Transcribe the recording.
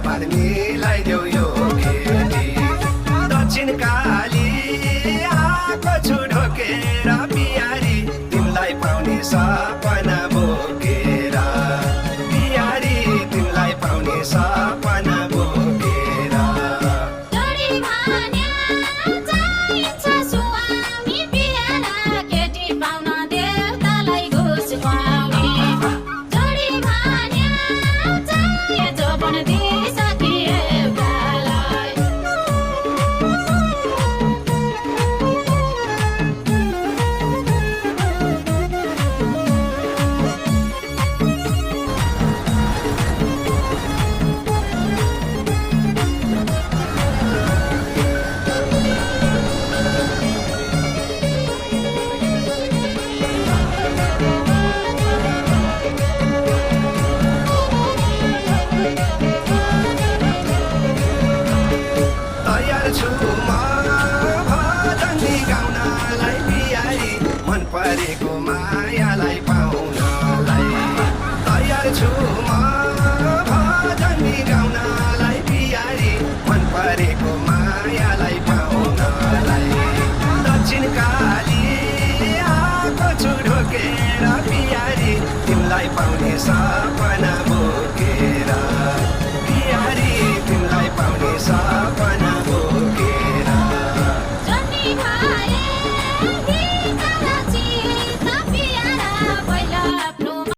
भार मिलाइदेऊ यो केटी दक्षिण काली आएको छु ढोकेर बिहारी तिमीलाई पाउने सपना बोकेर बिहारी तिमीलाई पाउने सपना बोकेर परेको मायालाई पाउनलाई तयार छु म भजनी गाउनलाई बिहारी मन परेको मायालाई पाउनलाई दक्षिण काली आएको छु ढोकेर बिहारी तिमीलाई पाउने सब